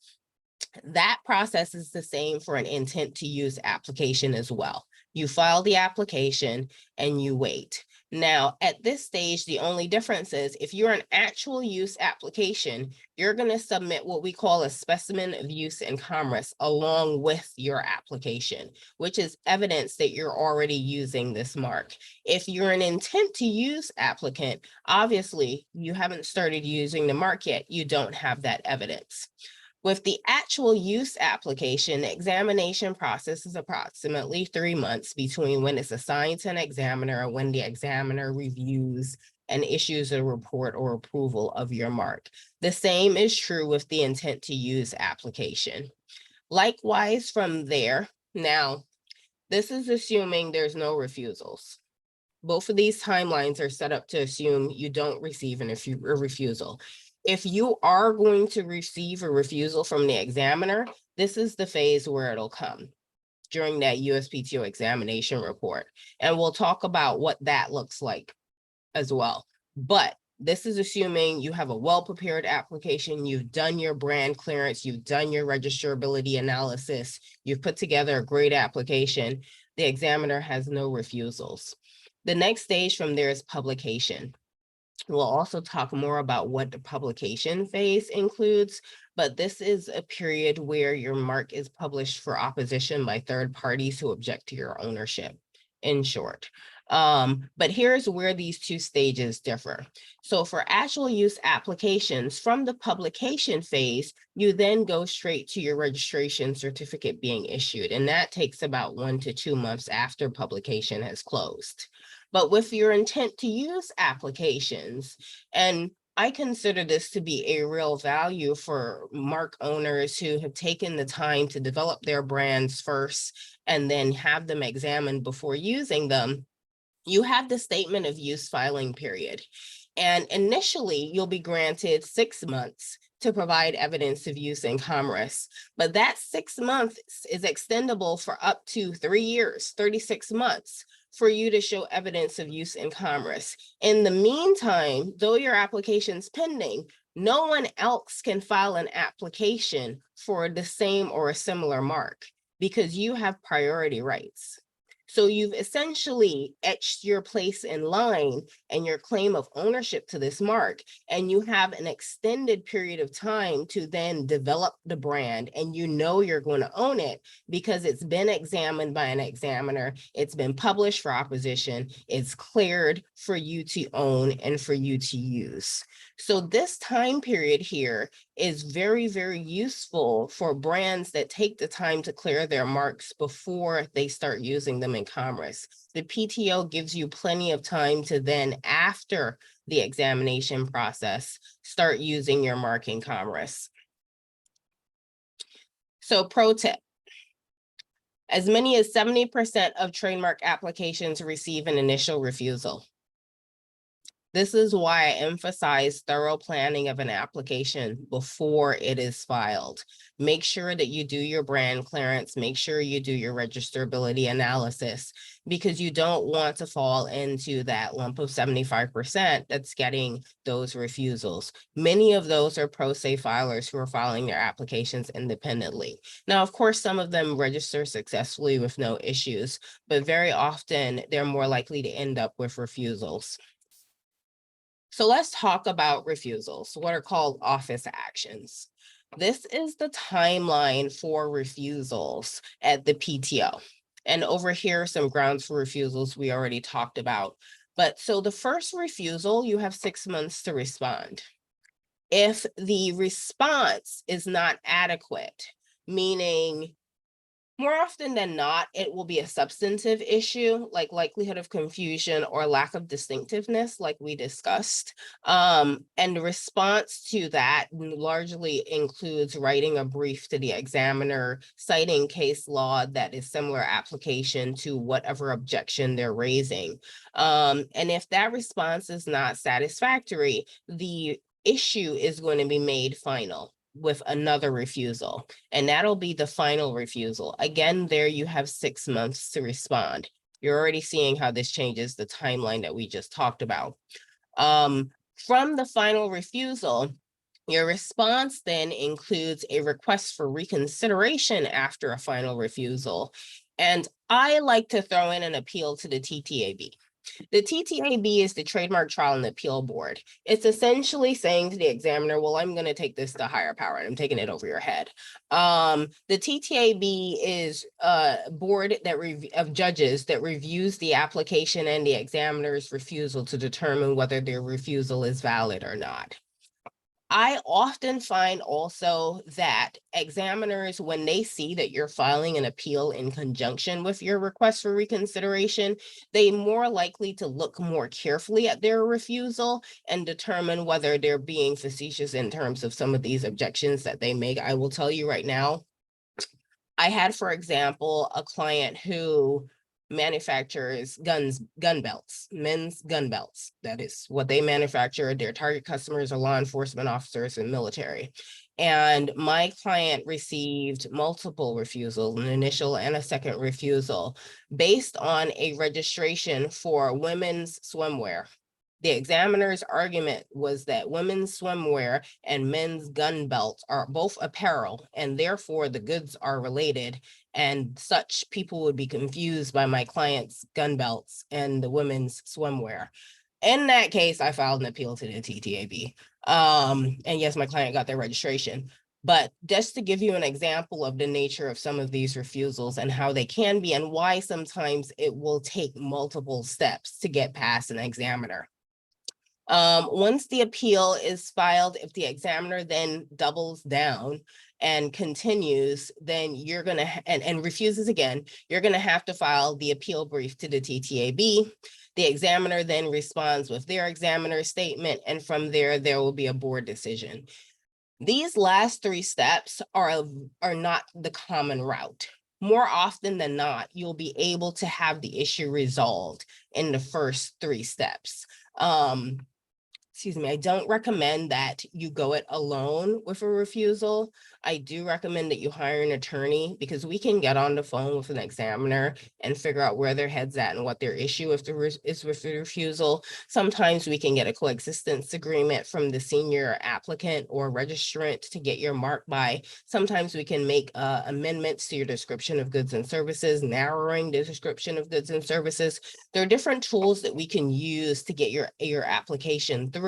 That process is the same for an intent to use application as well. You file the application and you wait. Now, at this stage, the only difference is if you're an actual use application, you're going to submit what we call a specimen of use in commerce along with your application, which is evidence that you're already using this mark. If you're an intent to use applicant, obviously you haven't started using the mark yet. You don't have that evidence. With the actual use application, the examination process is approximately 3 months between when it's assigned to an examiner and when the examiner reviews and issues a report or approval of your mark. The same is true with the intent to use application. Likewise from there, now, this is assuming there's no refusals. Both of these timelines are set up to assume you don't receive a refusal. If you are going to receive a refusal from the examiner, this is the phase where it'll come during that USPTO examination report. And we'll talk about what that looks like as well. But this is assuming you have a well-prepared application, you've done your brand clearance, you've done your registrability analysis, you've put together a great application, the examiner has no refusals. The next stage from there is publication. We'll also talk more about what the publication phase includes, but this is a period where your mark is published for opposition by third parties who object to your ownership, in short. But here's where these two stages differ. So for actual use applications, from the publication phase, you then go straight to your registration certificate being issued, and that takes about 1 to 2 months after publication has closed. But with your intent to use applications, and I consider this to be a real value for mark owners who have taken the time to develop their brands first and then have them examined before using them. You have the statement of use filing period. And initially, you'll be granted 6 months to provide evidence of use in commerce. But that 6 months is extendable for up to 3 years, 36 months, for you to show evidence of use in commerce. In the meantime, though your application's pending, no one else can file an application for the same or a similar mark because you have priority rights. So you've essentially etched your place in line and your claim of ownership to this mark, and you have an extended period of time to then develop the brand, and you know you're going to own it because it's been examined by an examiner, it's been published for opposition, it's cleared for you to own and for you to use. So this time period here is very, very useful for brands that take the time to clear their marks before they start using them in commerce. The PTO gives you plenty of time to then, after the examination process, start using your mark in commerce. So pro tip. As many as 70% of trademark applications receive an initial refusal. This is why I emphasize thorough planning of an application before it is filed. Make sure that you do your brand clearance, make sure you do your registrability analysis, because you don't want to fall into that lump of 75% that's getting those refusals. Many of those are pro se filers who are filing their applications independently. Now, of course, some of them register successfully with no issues, but very often they're more likely to end up with refusals. So let's talk about refusals, what are called office actions. This is the timeline for refusals at the PTO. And over here, some grounds for refusals we already talked about. But so the first refusal, you have 6 months to respond. If the response is not adequate, meaning more often than not, it will be a substantive issue, like likelihood of confusion or lack of distinctiveness, like we discussed. And the response to that largely includes writing a brief to the examiner, citing case law that is similar application to whatever objection they're raising. And if that response is not satisfactory, the issue is going to be made final with another refusal, and that'll be the final refusal. Again, there you have 6 months to respond. You're already seeing how this changes the timeline that we just talked about. From the final refusal, your response then includes a request for reconsideration after a final refusal. And I like to throw in an appeal to the TTAB. The TTAB is the Trademark Trial and Appeal Board. It's essentially saying to the examiner, well, I'm going to take this to higher power and I'm taking it over your head. The TTAB is a board of judges that reviews the application and the examiner's refusal to determine whether their refusal is valid or not. I often find also that examiners, when they see that you're filing an appeal in conjunction with your request for reconsideration, they more likely to look more carefully at their refusal and determine whether they're being facetious in terms of some of these objections that they make. I will tell you right now, I had, for example, a client who manufactures gun belts, men's gun belts. That is what they manufacture. Their target customers are law enforcement officers and military. And my client received multiple refusals, an initial and a second refusal, based on a registration for women's swimwear. The examiner's argument was that women's swimwear and men's gun belts are both apparel, and therefore the goods are related, and such people would be confused by my client's gun belts and the women's swimwear. In that case, I filed an appeal to the TTAB. And yes, my client got their registration. But just to give you an example of the nature of some of these refusals and how they can be and why sometimes it will take multiple steps to get past an examiner. Once the appeal is filed, if the examiner then doubles down and continues, then you're gonna, and refuses again, you're gonna have to file the appeal brief to the TTAB. The examiner then responds with their examiner statement, and from there will be a board decision. These last three steps are not the common route. More often than not, you'll be able to have the issue resolved in the first three steps. Excuse me, I don't recommend that you go it alone with a refusal. I do recommend that you hire an attorney, because we can get on the phone with an examiner and figure out where their head's at and what their issue is with the refusal. Sometimes we can get a coexistence agreement from the senior applicant or registrant to get your mark by. Sometimes we can make amendments to your description of goods and services, narrowing the description of goods and services. There are different tools that we can use to get your application through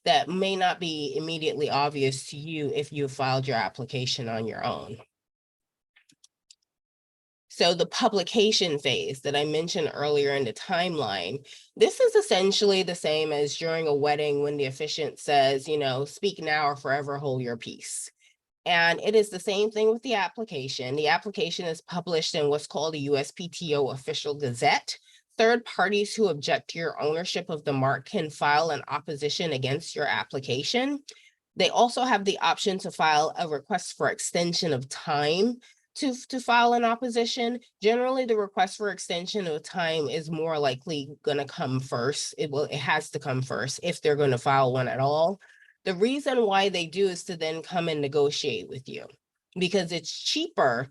that may not be immediately obvious to you if you filed your application on your own. So the publication phase that I mentioned earlier in the timeline, this is essentially the same as during a wedding when the officiant says, you know, speak now or forever hold your peace. And it is the same thing with the application. The application is published in what's called a USPTO official gazette. Third parties who object to your ownership of the mark can file an opposition against your application. They also have the option to file a request for extension of time to file an opposition. Generally, the request for extension of time is more likely going to come first. It has to come first if they're going to file one at all. The reason why they do is to then come and negotiate with you, because it's cheaper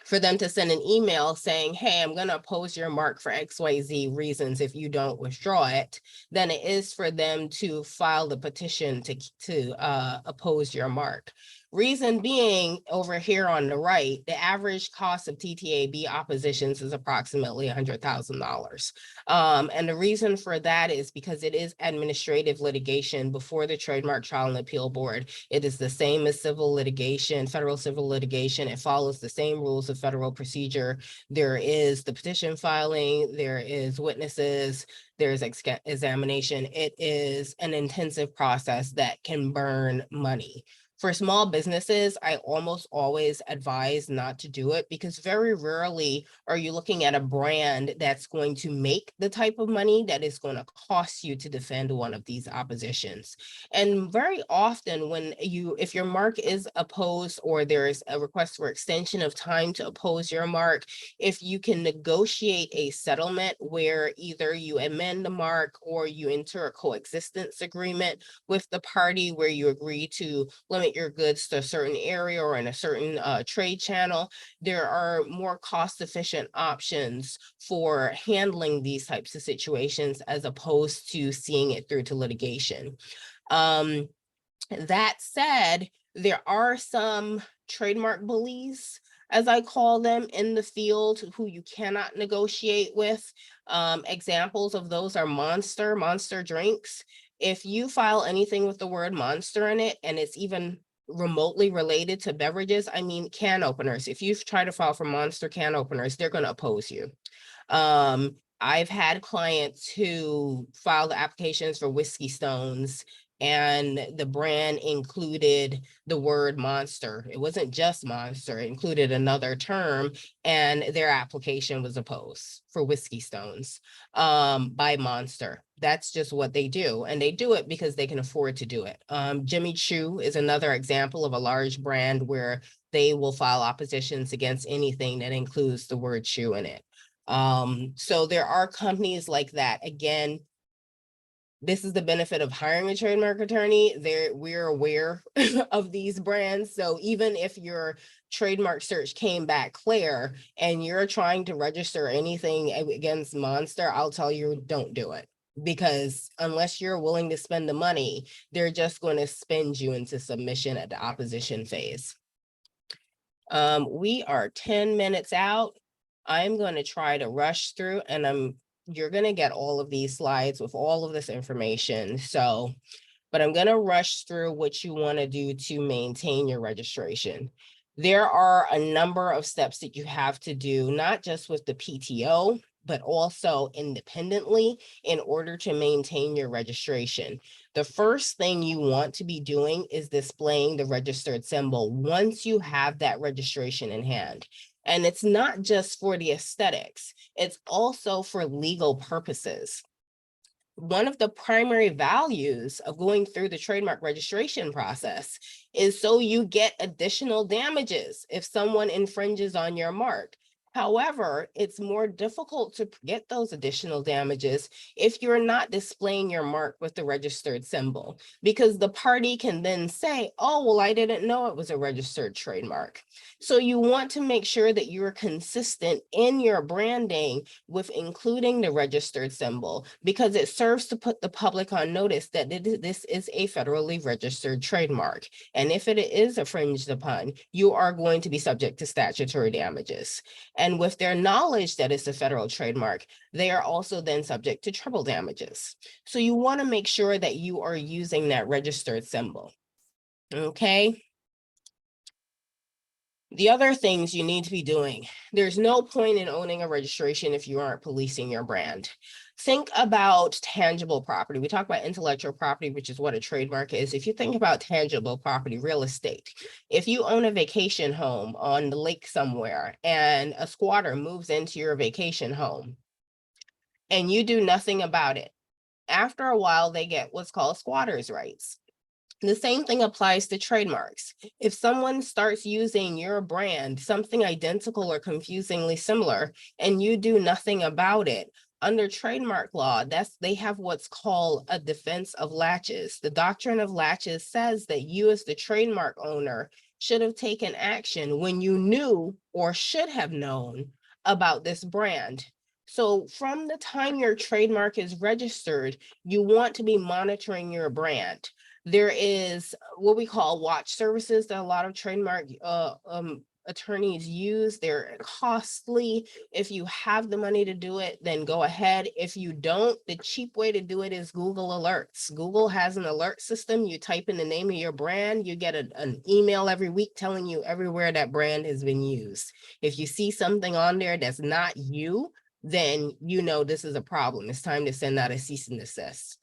for them to send an email saying, hey, I'm going to oppose your mark for XYZ reasons if you don't withdraw it, than it is for them to file the petition to oppose your mark. Reason being, over here on the right, the average cost of TTAB oppositions is approximately $100,000. And the reason for that is because it is administrative litigation before the Trademark Trial and Appeal Board. It is the same as civil litigation, federal civil litigation. It follows the same rules of federal procedure. There is the petition filing, there is witnesses, there's examination. It is an intensive process that can burn money. For small businesses, I almost always advise not to do it, because very rarely are you looking at a brand that's going to make the type of money that is going to cost you to defend one of these oppositions. And very often if your mark is opposed or there is a request for extension of time to oppose your mark, if you can negotiate a settlement where either you amend the mark or you enter a coexistence agreement with the party where you agree to limit your goods to a certain area or in a certain trade channel, there are more cost-efficient options for handling these types of situations as opposed to seeing it through to litigation. That said, there are some trademark bullies, as I call them, in the field who you cannot negotiate with. Examples of those are Monster drinks. If you file anything with the word Monster in it, and it's even remotely related to beverages, I mean, can openers, if you try to file for Monster can openers, they're going to oppose you. I've had clients who filed applications for Whiskey Stones, and the brand included the word Monster. It wasn't just Monster, it included another term, and their application was opposed for Whiskey Stones by Monster. That's just what they do. And they do it because they can afford to do it. Jimmy Choo is another example of a large brand where they will file oppositions against anything that includes the word chew in it. So there are companies like that. Again, this is the benefit of hiring a trademark attorney. We're aware of these brands. So even if your trademark search came back Claire and you're trying to register anything against Monster, I'll tell you, don't do it. Because unless you're willing to spend the money, they're just going to spend you into submission at the opposition phase. We are 10 minutes out. I'm going to try to rush through, and you're going to get all of these slides with all of this information. So but I'm going to rush through what you want to do to maintain your registration. There are a number of steps that you have to do, not just with the PTO, but also independently in order to maintain your registration. The first thing you want to be doing is displaying the registered symbol once you have that registration in hand. And it's not just for the aesthetics, it's also for legal purposes. One of the primary values of going through the trademark registration process is so you get additional damages if someone infringes on your mark. However, it's more difficult to get those additional damages if you're not displaying your mark with the registered symbol, because the party can then say, oh, well, I didn't know it was a registered trademark. So you want to make sure that you're consistent in your branding with including the registered symbol, because it serves to put the public on notice that this is a federally registered trademark. And if it is infringed upon, you are going to be subject to statutory damages. And with their knowledge that it's a federal trademark, they are also then subject to treble damages. So you want to make sure that you are using that registered symbol. Okay. The other things you need to be doing, there's no point in owning a registration if you aren't policing your brand. Think about tangible property. We talk about intellectual property, which is what a trademark is. If you think about tangible property, real estate, if you own a vacation home on the lake somewhere and a squatter moves into your vacation home and you do nothing about it, after a while, they get what's called squatter's rights. The same thing applies to trademarks. If someone starts using your brand, something identical or confusingly similar, and you do nothing about it, under trademark law, they have what's called a defense of latches. The doctrine of latches says that you as the trademark owner should have taken action when you knew or should have known about this brand. So from the time your trademark is registered, you want to be monitoring your brand. There is what we call watch services that a lot of trademark attorneys use. They're costly. If you have the money to do it, then go ahead. If you don't, the cheap way to do it is Google Alerts. Google has an alert system. You type in the name of your brand, you get an email every week telling you everywhere that brand has been used. If you see something on there that's not you, then you know this is a problem. It's time to send out a cease and desist.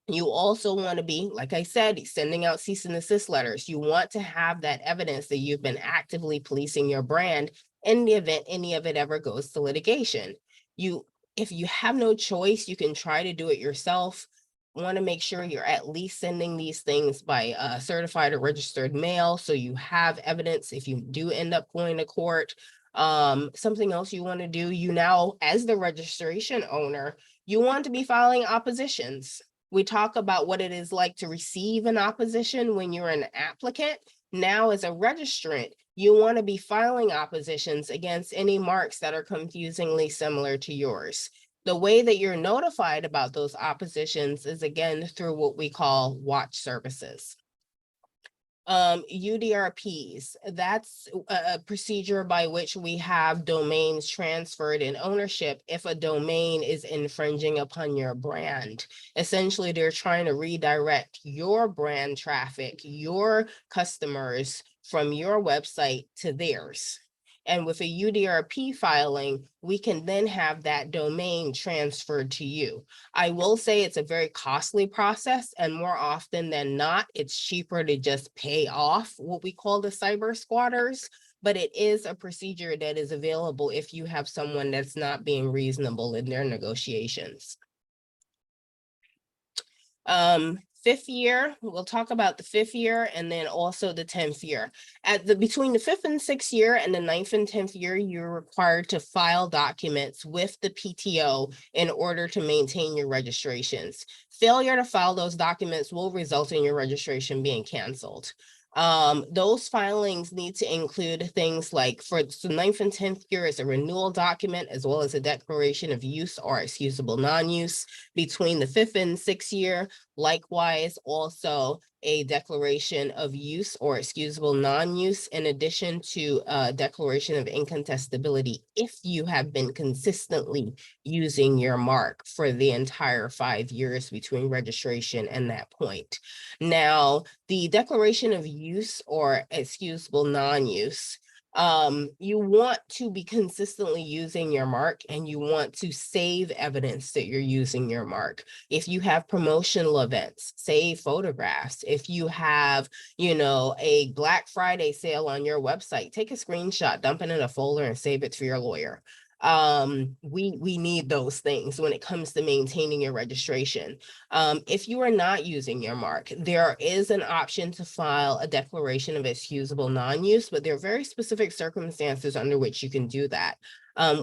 You also want to be, like I said, sending out cease and desist letters. You want to have that evidence that you've been actively policing your brand in the event any of it ever goes to litigation. If you have no choice, you can try to do it yourself. Want to make sure you're at least sending these things by certified or registered mail, so you have evidence if you do end up going to court. Something else you want to do, you now, as the registration owner, you want to be filing oppositions. We talk about what it is like to receive an opposition when you're an applicant. Now, as a registrant, you want to be filing oppositions against any marks that are confusingly similar to yours. The way that you're notified about those oppositions is again through what we call watch services. UDRPs, that's a procedure by which we have domains transferred in ownership if a domain is infringing upon your brand. Essentially, they're trying to redirect your brand traffic, your customers from your website to theirs. And with a UDRP filing, we can then have that domain transferred to you. I will say it's a very costly process, and more often than not, it's cheaper to just pay off what we call the cyber squatters, but it is a procedure that is available if you have someone that's not being reasonable in their negotiations. Fifth year, we'll talk about the fifth year and then also the 10th year. Between the 5th and 6th year and the 9th and 10th year, you're required to file documents with the PTO in order to maintain your registrations. Failure to file those documents will result in your registration being canceled. Those filings need to include things like for the 9th and 10th year is a renewal document, as well as a declaration of use or excusable non-use. Between the 5th and 6th year, likewise, also a declaration of use or excusable non-use in addition to a declaration of incontestability if you have been consistently using your mark for the entire 5 years between registration and that point. Now, the declaration of use or excusable non-use, you want to be consistently using your mark, and you want to save evidence that you're using your mark. If you have promotional events, save photographs. If you have, a Black Friday sale on your website, take a screenshot, dump it in a folder, and save it for your lawyer. We need those things when it comes to maintaining your registration. If you are not using your mark, there is an option to file a declaration of excusable non-use, but there are very specific circumstances under which you can do that.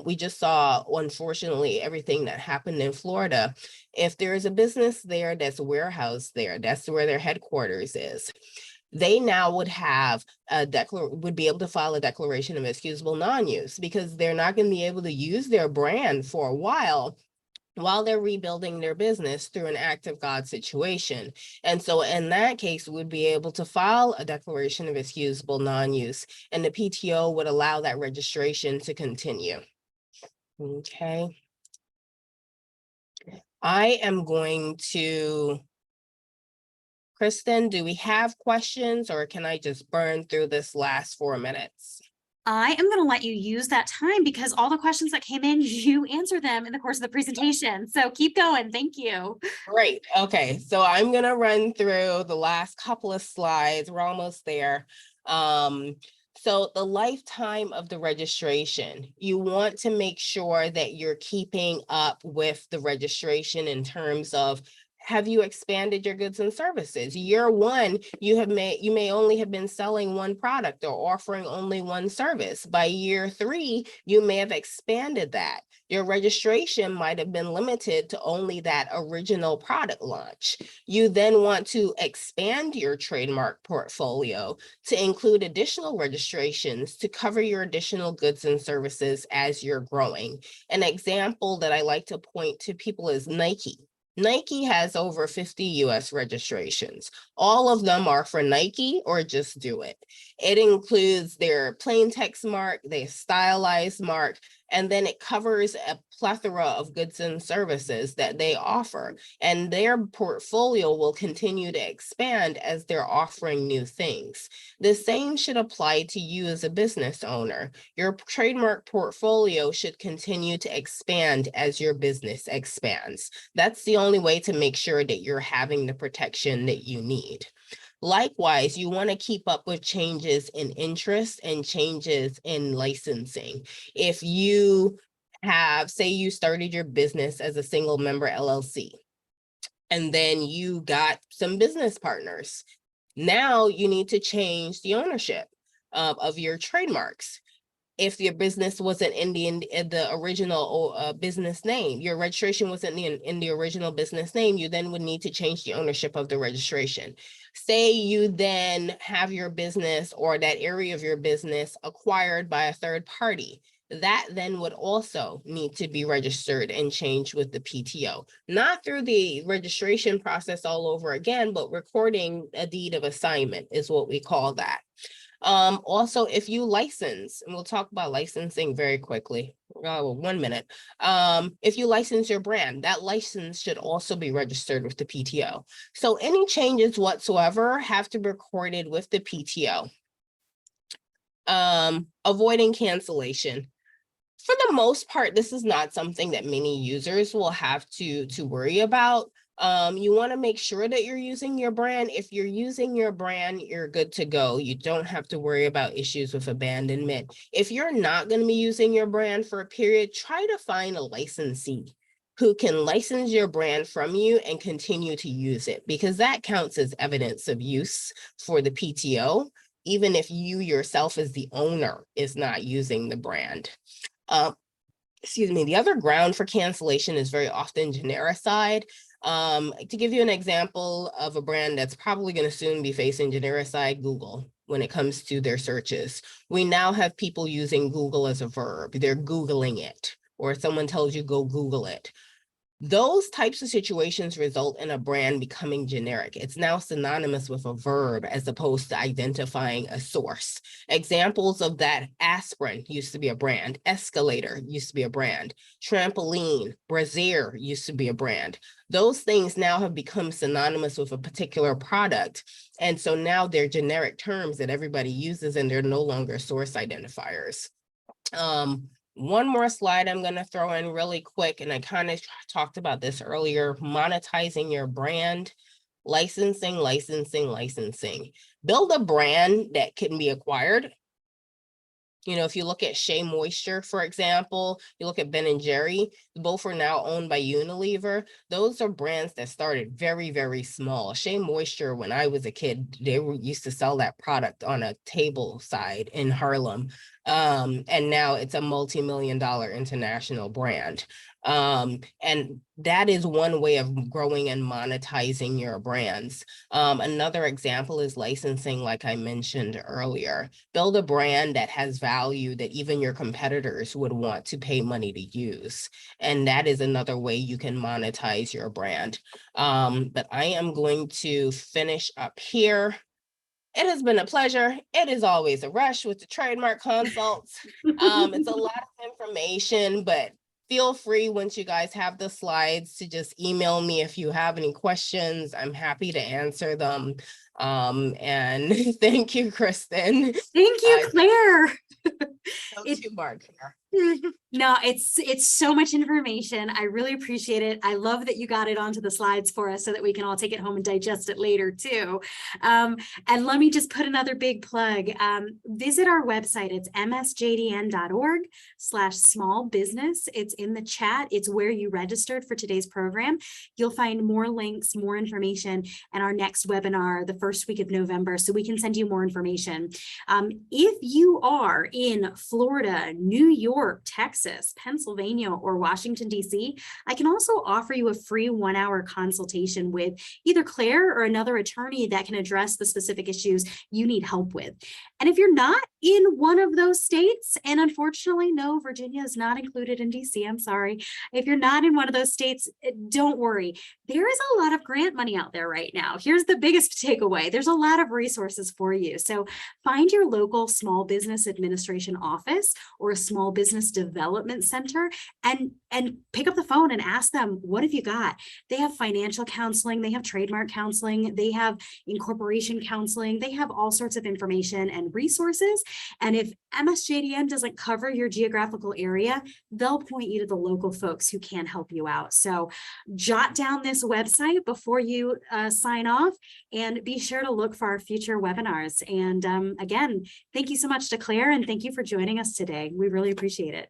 We just saw, unfortunately, everything that happened in Florida. If there is a business there that's warehoused there, that's where their headquarters is, they now would be able to file a declaration of excusable non-use, because they're not going to be able to use their brand for a while they're rebuilding their business through an act of God situation. And so in that case, we would be able to file a declaration of excusable non-use, and the PTO would allow that registration to continue. Okay. I am going to, Kristen, do we have questions, or can I just burn through this last 4 minutes? I am going to let you use that time because all the questions that came in, you answered them in the course of the presentation. So keep going. Thank you. Great. Okay. So I'm going to run through the last couple of slides. We're almost there. So the lifetime of the registration, you want to make sure that you're keeping up with the registration in terms of, have you expanded your goods and services? Year one, you may only have been selling one product or offering only one service. By year three, you may have expanded that. Your registration might have been limited to only that original product launch. You then want to expand your trademark portfolio to include additional registrations to cover your additional goods and services as you're growing. An example that I like to point to people is Nike. Nike has over 50 US registrations. All of them are for Nike or Just Do It. It includes their plain text mark, their stylized mark, and then it covers a plethora of goods and services that they offer. And their portfolio will continue to expand as they're offering new things. The same should apply to you as a business owner. Your trademark portfolio should continue to expand as your business expands. That's the only way to make sure that you're having the protection that you need. Likewise, you want to keep up with changes in interest and changes in licensing. If you have, say you started your business as a single member LLC, and then you got some business partners, now you need to change the ownership of your trademarks. If your business wasn't in the original business name, your registration wasn't in the original business name, you then would need to change the ownership of the registration. Say you then have your business or that area of your business acquired by a third party. That then would also need to be registered and changed with the PTO. Not through the registration process all over again, but recording a deed of assignment is what we call that. Also, if you license, and we'll talk about licensing very quickly, 1 minute. If you license your brand, that license should also be registered with the PTO. So any changes whatsoever have to be recorded with the PTO. Avoiding cancellation. For the most part, this is not something that many users will have to worry about. You want to make sure that you're using your brand. If you're using your brand, you're good to go. You don't have to worry about issues with abandonment. If you're not going to be using your brand for a period, try to find a licensee who can license your brand from you and continue to use it, because that counts as evidence of use for the PTO, even if you yourself as the owner is not using the brand. Excuse me, the other ground for cancellation is very often genericide. To give you an example of a brand that's probably going to soon be facing genericide, Google, when it comes to their searches. We now have people using Google as a verb. They're Googling it, or someone tells you go Google it. Those types of situations result in a brand becoming generic. It's now synonymous with a verb as opposed to identifying a source. Examples of that: aspirin used to be a brand, escalator used to be a brand, trampoline, brassiere used to be a brand. Those things now have become synonymous with a particular product. And so now they're generic terms that everybody uses, and they're no longer source identifiers. One more slide I'm going to throw in really quick, and I kind of talked about this earlier: monetizing your brand, licensing, licensing, licensing. Build a brand that can be acquired. You know, if you look at Shea Moisture, for example, you look at Ben & Jerry, both are now owned by Unilever. Those are brands that started very, very small. Shea Moisture, when I was a kid, they used to sell that product on a table side in Harlem. And now it's a multi-million-dollar international brand. And that is one way of growing and monetizing your brands. Another example is licensing, like I mentioned earlier. Build a brand that has value that even your competitors would want to pay money to use. And that is another way you can monetize your brand. But I am going to finish up here. It has been a pleasure. It is always a rush with the trademark consults. It's a lot of information, but feel free, once you guys have the slides, to just email me if you have any questions. I'm happy to answer them. And thank you, Kristen. Thank you, Claire. To Mark here. No, it's so much information. I really appreciate it. I love that you got it onto the slides for us so that we can all take it home and digest it later too. And let me just put another big plug. Visit our website. It's msjdn.org/small business. It's in the chat. It's where you registered for today's program. You'll find more links, more information, and our next webinar the first week of November, so we can send you more information. If you are in Florida, New York, Texas, Pennsylvania, or Washington, D.C., I can also offer you a free 1-hour consultation with either Claire or another attorney that can address the specific issues you need help with. And if you're not in one of those states, and unfortunately, no, Virginia is not included in D.C., I'm sorry. If you're not in one of those states, don't worry. There is a lot of grant money out there right now. Here's the biggest takeaway. There's a lot of resources for you. So find your local small business administration office or a small business development center and pick up the phone and ask them, what have you got? They have financial counseling, they have trademark counseling, they have incorporation counseling, they have all sorts of information and resources. And if MSJDN doesn't cover your geographical area, they'll point you to the local folks who can help you out. So jot down this website before you sign off, and be sure to look for our future webinars. And again, thank you so much to Claire, and thank you for joining us today. We really appreciate it.